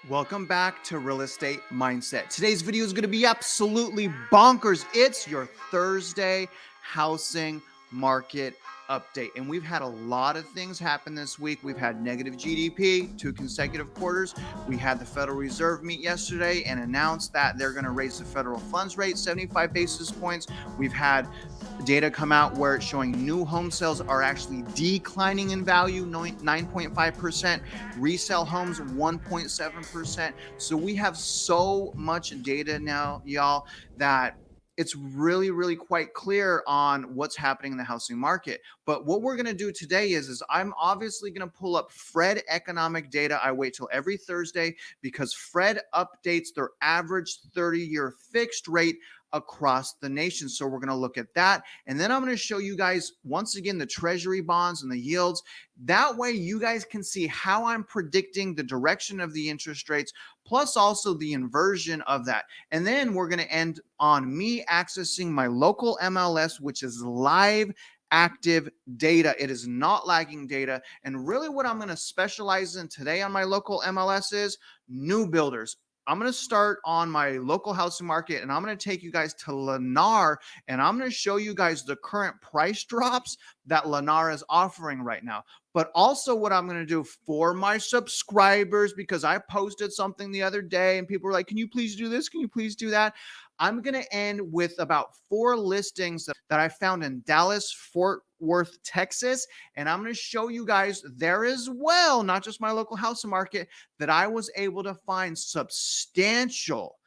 Welcome back to Real Estate Mindset. Today's video is going to be absolutely bonkers. It's your Thursday housing market update. And we've had a lot of things happen this week. We've had negative GDP, 2 consecutive quarters. We had the Federal Reserve meet yesterday and announce that they're going to raise the federal funds rate 75 basis points. We've had data come out where it's showing new home sales are actually declining in value, 9.5%, resale homes 1.7%. So we have so much data now, y'all, that it's really quite clear on what's happening in the housing market. But what we're going to do today is I'm obviously going to pull up Fred economic data. I wait till every Thursday because Fred updates their average 30-year fixed rate across the nation. So we're going to look at that. And then I'm going to show you guys once again the treasury bonds and the yields. That way you guys can see how I'm predicting the direction of the interest rates, plus also the inversion of that. And then we're going to end on me accessing my local MLS, which is live active data. It is not lagging data. And really what I'm going to specialize in today on my local MLS is new builders. I'm going to start on my local housing market and I'm going to take you guys to Lennar and I'm going to show you guys the current price drops that Lennar is offering right now. But also what I'm going to do for my subscribers, because I posted something the other day and people were like, can you please do this? Can you please do that? I'm going to end with about 4 listings that I found in Dallas, Fort Worth, Texas. And I'm going to show you guys there as well, not just my local housing market, that I was able to find substantial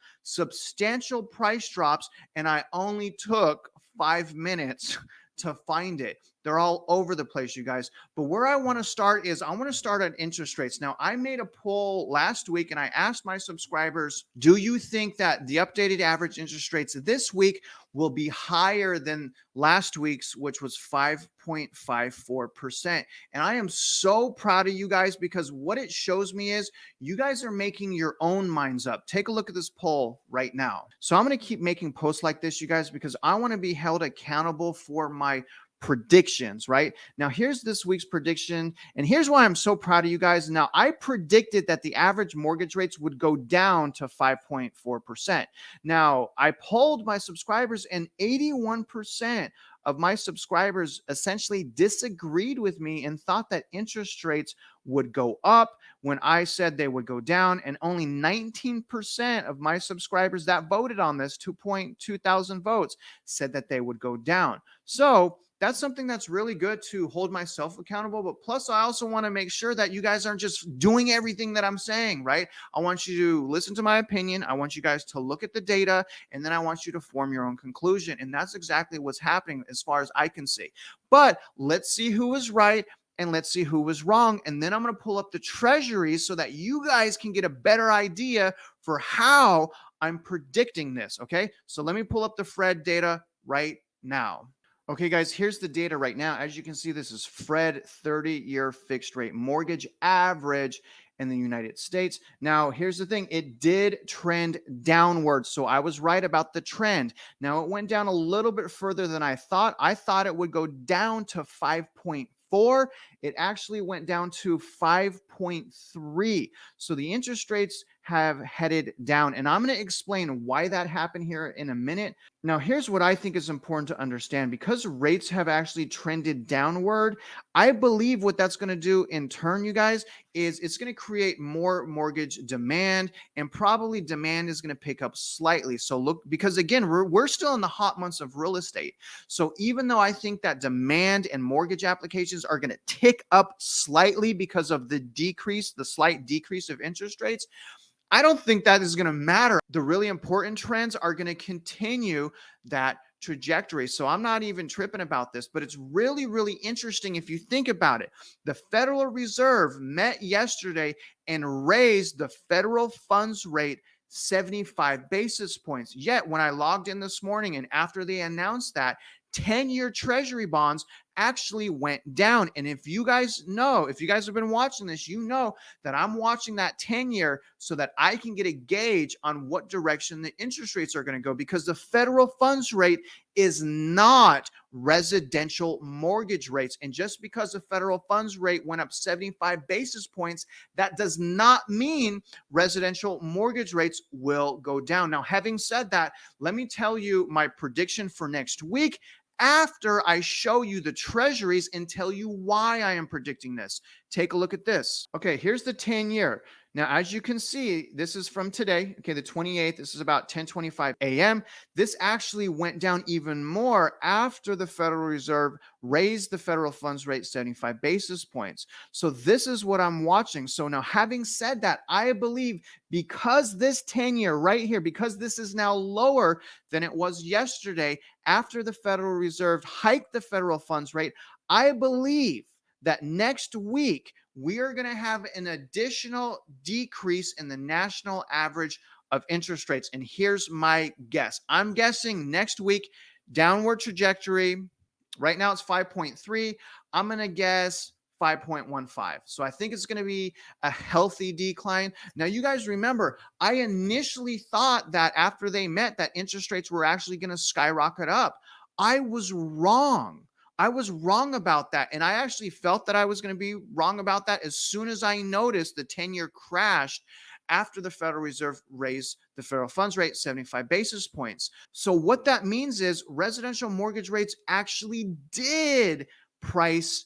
price drops. And I only took 5 minutes to find it. They're all over the place, you guys. But where I want to start is I want to start at interest rates. Now, I made a poll last week and I asked my subscribers, do you think that the updated average interest rates this week will be higher than last week's, which was 5.54%? And I am so proud of you guys because what it shows me is you guys are making your own minds up. Take a look at this poll right now. So I'm going to keep making posts like this, you guys, because I want to be held accountable for my predictions, right? Now, here's this week's prediction, and here's why I'm so proud of you guys. Now, I predicted that the average mortgage rates would go down to 5.4%. Now, I polled my subscribers, and 81% of my subscribers essentially disagreed with me and thought that interest rates would go up when I said they would go down. And only 19% of my subscribers that voted on this, 2.2 thousand votes, said that they would go down. So that's something that's really good to hold myself accountable. But plus, I also want to make sure that you guys aren't just doing everything that I'm saying, right? I want you to listen to my opinion. I want you guys to look at the data, and then I want you to form your own conclusion. And that's exactly what's happening as far as I can see. But let's see who was right and let's see who was wrong. And then I'm going to pull up the treasuries so that you guys can get a better idea for how I'm predicting this. Okay, so let me pull up the Fred data right now. Okay, guys, here's the data right now. As you can see, this is Fred 30-year fixed rate mortgage average in the United States. Now, here's the thing. It did trend downward, so I was right about the trend. Now, it went down a little bit further than I thought. I thought it would go down to 5.4. It actually went down to 5.3. So the interest rates have headed down, and I'm going to explain why that happened here in a minute. Now, here's what I think is important to understand. Because rates have actually trended downward, I believe what that's going to do in turn, you guys, is it's going to create more mortgage demand, and probably demand is going to pick up slightly. So look, because again, we're still in the hot months of real estate. So even though I think that demand and mortgage applications are going to tick up slightly because of the slight decrease of interest rates, I don't think that is going to matter. The really important trends are going to continue that trajectory. So I'm not even tripping about this, but it's really interesting if you think about it. The Federal Reserve met yesterday and raised the federal funds rate 75 basis points. Yet when I logged in this morning and after they announced that, 10-year treasury bonds actually went down. And if you guys know, if you guys have been watching this, you know that I'm watching that 10-year so that I can get a gauge on what direction the interest rates are going to go, because the federal funds rate is not residential mortgage rates. And just because the federal funds rate went up 75 basis points, that does not mean residential mortgage rates will go down. Now, having said that, let me tell you my prediction for next week after I show you the treasuries and tell you why I am predicting this. Take a look at this. Okay, here's the 10-year. Now, as you can see, this is from today, okay, the 28th. This is about 10:25 a.m. This actually went down even more after the Federal Reserve raised the federal funds rate 75 basis points. So this is what I'm watching. So now, having said that, I believe because this 10-year right here, because this is now lower than it was yesterday after the Federal Reserve hiked the federal funds rate, I believe that next week we are going to have an additional decrease in the national average of interest rates. And here's my guess. I'm guessing next week, downward trajectory. Right now it's 5.3. I'm going to guess 5.15. So I think it's going to be a healthy decline. Now, you guys remember, I initially thought that after they met that interest rates were actually going to skyrocket up. I was wrong. I was wrong about that. And I actually felt that I was going to be wrong about that as soon as I noticed the 10-year crashed after the Federal Reserve raised the federal funds rate 75 basis points. So what that means is residential mortgage rates actually did price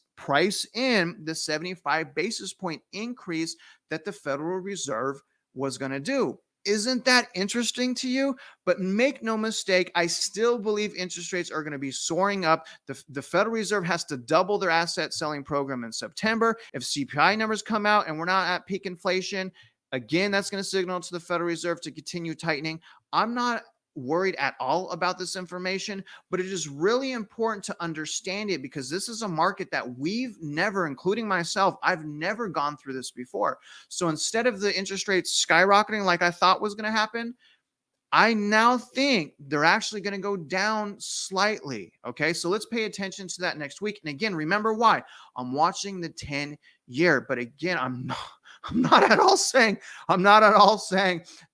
in the 75 basis point increase that the Federal Reserve was going to do. Isn't that interesting to you? But make no mistake, I still believe interest rates are going to be soaring up. The Federal Reserve has to double their asset selling program in September. If CPI numbers come out and we're not at peak inflation, again, that's going to signal to the Federal Reserve to continue tightening. I'm not worried at all about this information, but it is really important to understand it because this is a market that we've never, including myself, I've never gone through this before. So instead of the interest rates skyrocketing like I thought was going to happen, I now think they're actually going to go down slightly. Okay, so let's pay attention to that next week. And again, remember why I'm watching the 10-year. But again, I'm not at all saying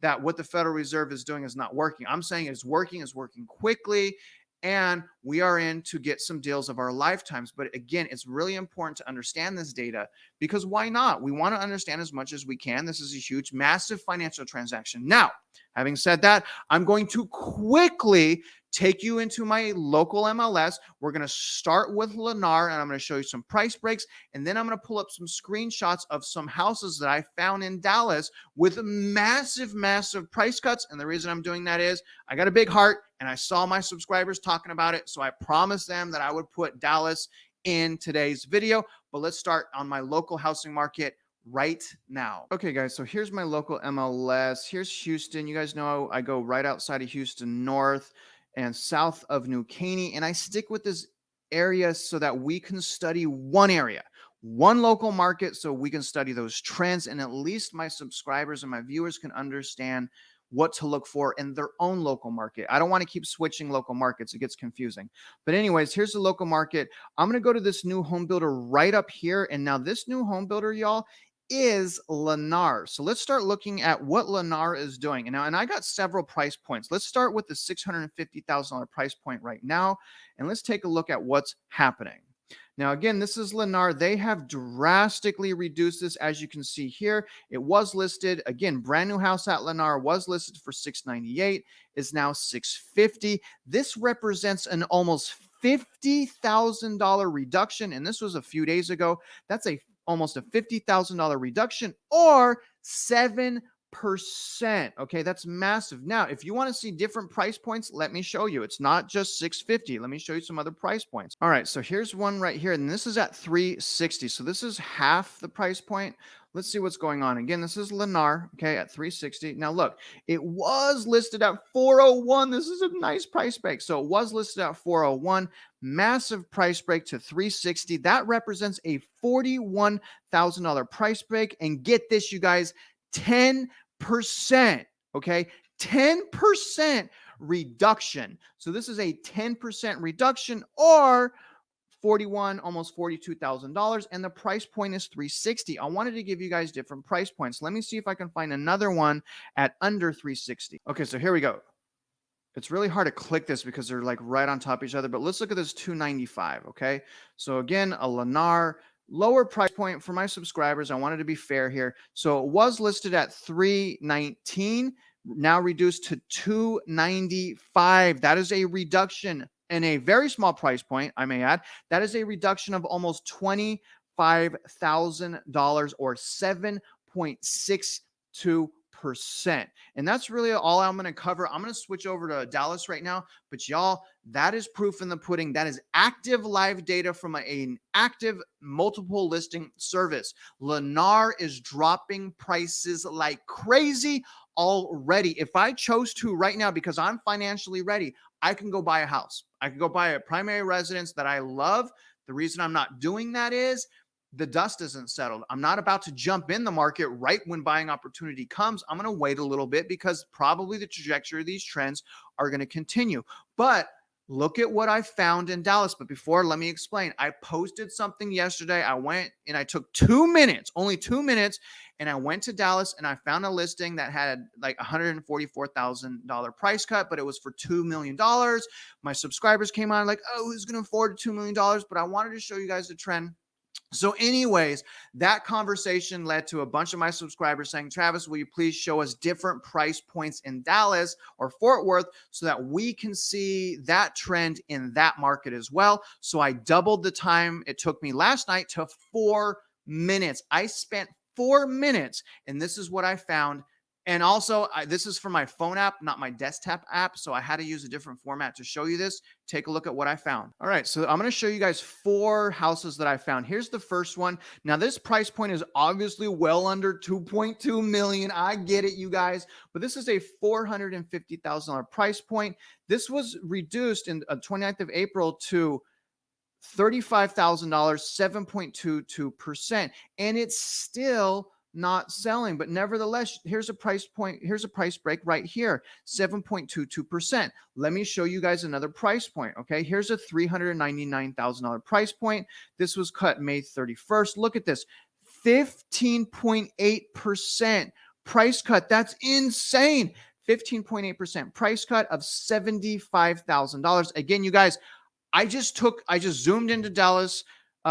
that what the Federal Reserve is doing is not working. I'm saying it's working quickly, and we are in to get some deals of our lifetimes. But again, it's really important to understand this data because why not? We want to understand as much as we can. This is a huge, massive financial transaction. Now, having said that, I'm going to quickly take you into my local MLS. We're going to start with Lennar, and I'm going to show you some price breaks, and then I'm going to pull up some screenshots of some houses that I found in Dallas with massive, massive price cuts. And the reason I'm doing that is I got a big heart, and I saw my subscribers talking about it, so I promised them that I would put Dallas in today's video. But let's start on my local housing market right now. Okay, guys, so here's my local MLS. Here's Houston. You guys know I go right outside of Houston, north and south of New Caney, and I stick with this area so that we can study one area, one local market, so we can study those trends, and at least my subscribers and my viewers can understand what to look for in their own local market. I don't want to keep switching local markets. It gets confusing. But anyways, here's the local market. I'm going to go to this new home builder right up here, and now this new home builder, y'all, is Lennar. So let's start looking at what Lennar is doing. And I got several price points. Let's start with the $650,000 price point right now, and let's take a look at what's happening. Now, again, this is Lennar. They have drastically reduced this, as you can see here. It was listed, again, brand new house at Lennar was listed for $698, is now $650. This represents an almost $50,000 reduction, and this was a few days ago. That's almost a $50,000 reduction, or 7%. Okay, that's massive. Now, if you want to see different price points, let me show you. It's not just $650. Let me show you some other price points. All right, so here's one right here, and this is at $360. So this is half the price point. Let's see what's going on. Again, this is Lennar, okay, at $360. Now, look, it was listed at $401. This is a nice price break. So it was listed at $401. Massive price break to $360. That represents a $41,000 price break. And get this, you guys, 10%, okay? 10% reduction. So this is a 10% reduction, or 41, almost $42,000, and the price point is 360. I wanted to give you guys different price points. Let me see if I can find another one at under 360. Okay, so here we go. It's really hard to click this because they're like right on top of each other, but let's look at this 295. Okay, so again, a Lennar, lower price point for my subscribers. I wanted to be fair here. So it was listed at 319, now reduced to 295. That is a reduction in a very small price point, I may add. That is a reduction of almost $25,000 or 7.62%. And that's really all I'm going to cover. I'm going to switch over to Dallas right now, but y'all, that is proof in the pudding. That is active live data from an active multiple listing service. Lennar is dropping prices like crazy already. If I chose to right now, because I'm financially ready, I can go buy a house. I can go buy a primary residence that I love. The reason I'm not doing that is the dust isn't settled. I'm not about to jump in the market right when buying opportunity comes. I'm going to wait a little bit because probably the trajectory of these trends are going to continue. But look at what I found in Dallas. But before, let me explain. I posted something yesterday. I went and I took 2 minutes, only 2 minutes, and I went to Dallas and I found a listing that had like $144,000 price cut, but it was for $2 million. My subscribers came on like, oh, who's going to afford $2 million? But I wanted to show you guys the trend. So anyways, that conversation led to a bunch of my subscribers saying, Travis, will you please show us different price points in Dallas or Fort Worth so that we can see that trend in that market as well? So I doubled the time it took me last night to 4 minutes. I spent 4 minutes, and this is what I found. And also, this is for my phone app, not my desktop app. So I had to use a different format to show you this. Take a look at what I found. All right, so I'm going to show you guys 4 houses that I found. Here's the first one. Now, this price point is obviously well under 2.2 million. I get it, you guys. But this is a $450,000 price point. This was reduced in 29th of April to $35,000, 7.22%. And it's still not selling, but nevertheless, here's a price point. Here's a price break right here, 7.22%. Let me show you guys another price point. Okay, here's a $399,000 price point. This was cut May 31st. Look at this, 15.8% price cut. That's insane. 15.8% price cut of $75,000. Again, you guys, I just zoomed into Dallas,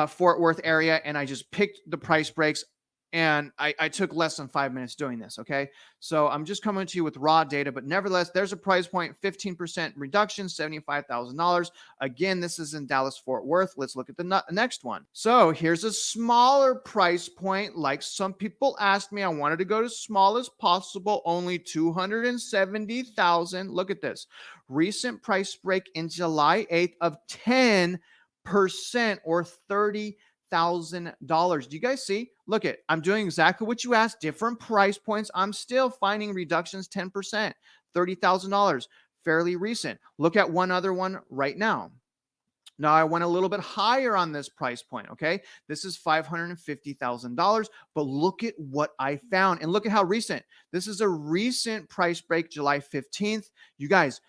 Fort Worth area, and I just picked the price breaks. And I took less than 5 minutes doing this, okay? So I'm just coming to you with raw data, but nevertheless, there's a price point, 15% reduction, $75,000. Again, this is in Dallas-Fort Worth. Let's look at the next one. So here's a smaller price point. Like some people asked me, I wanted to go to small as possible, only $270,000. Look at this. Recent price break in July 8th of 10% or $30,000. Do you guys see? Look at, I'm doing exactly what you asked, different price points. I'm still finding reductions 10%, $30,000, fairly recent. Look at one other one right now. Now I went a little bit higher on this price point, okay? This is $550,000, but look at what I found and look at how recent. This is a recent price break, July 15th. You guys,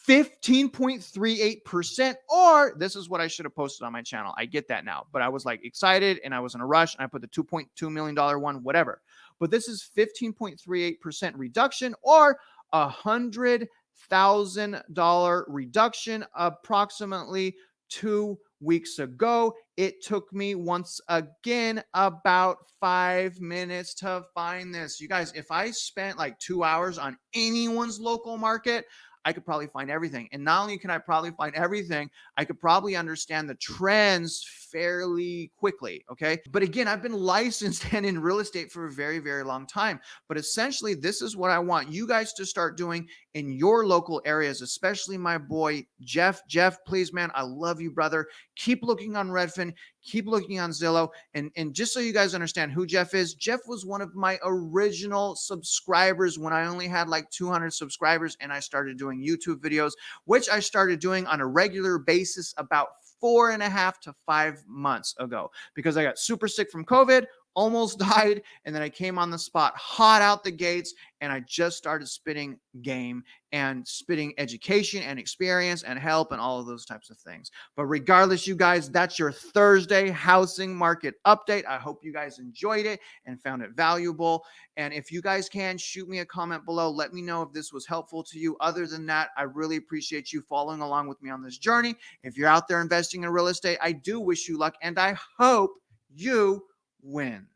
15.38%, or this is what I should have posted on my channel. I get that now, but I was like excited and I was in a rush and I put the $2.2 million one, whatever. But this is 15.38% reduction or $100,000 reduction approximately 2 weeks ago. It took me once again about 5 minutes to find this. You guys, if I spent like 2 hours on anyone's local market, I could probably find everything. And not only can I probably find everything, I could probably understand the trends fairly quickly, okay? But again, I've been licensed and in real estate for a very, very long time. But essentially, this is what I want you guys to start doing in your local areas, especially my boy, Jeff. Jeff, please, man, I love you, brother. Keep looking on Redfin. Keep looking on Zillow. And just so you guys understand who Jeff is, Jeff was one of my original subscribers when I only had like 200 subscribers and I started doing YouTube videos, which I started doing on a regular basis about 4.5 to 5 months ago because I got super sick from COVID, almost died, and then I came on the spot hot out the gates, and I just started spitting game and spitting education and experience and help and all of those types of things. But regardless, you guys, that's your Thursday housing market update. I hope you guys enjoyed it and found it valuable. And if you guys can, shoot me a comment below. Let me know if this was helpful to you. Other than that, I really appreciate you following along with me on this journey. If you're out there investing in real estate, I do wish you luck, and I hope you win.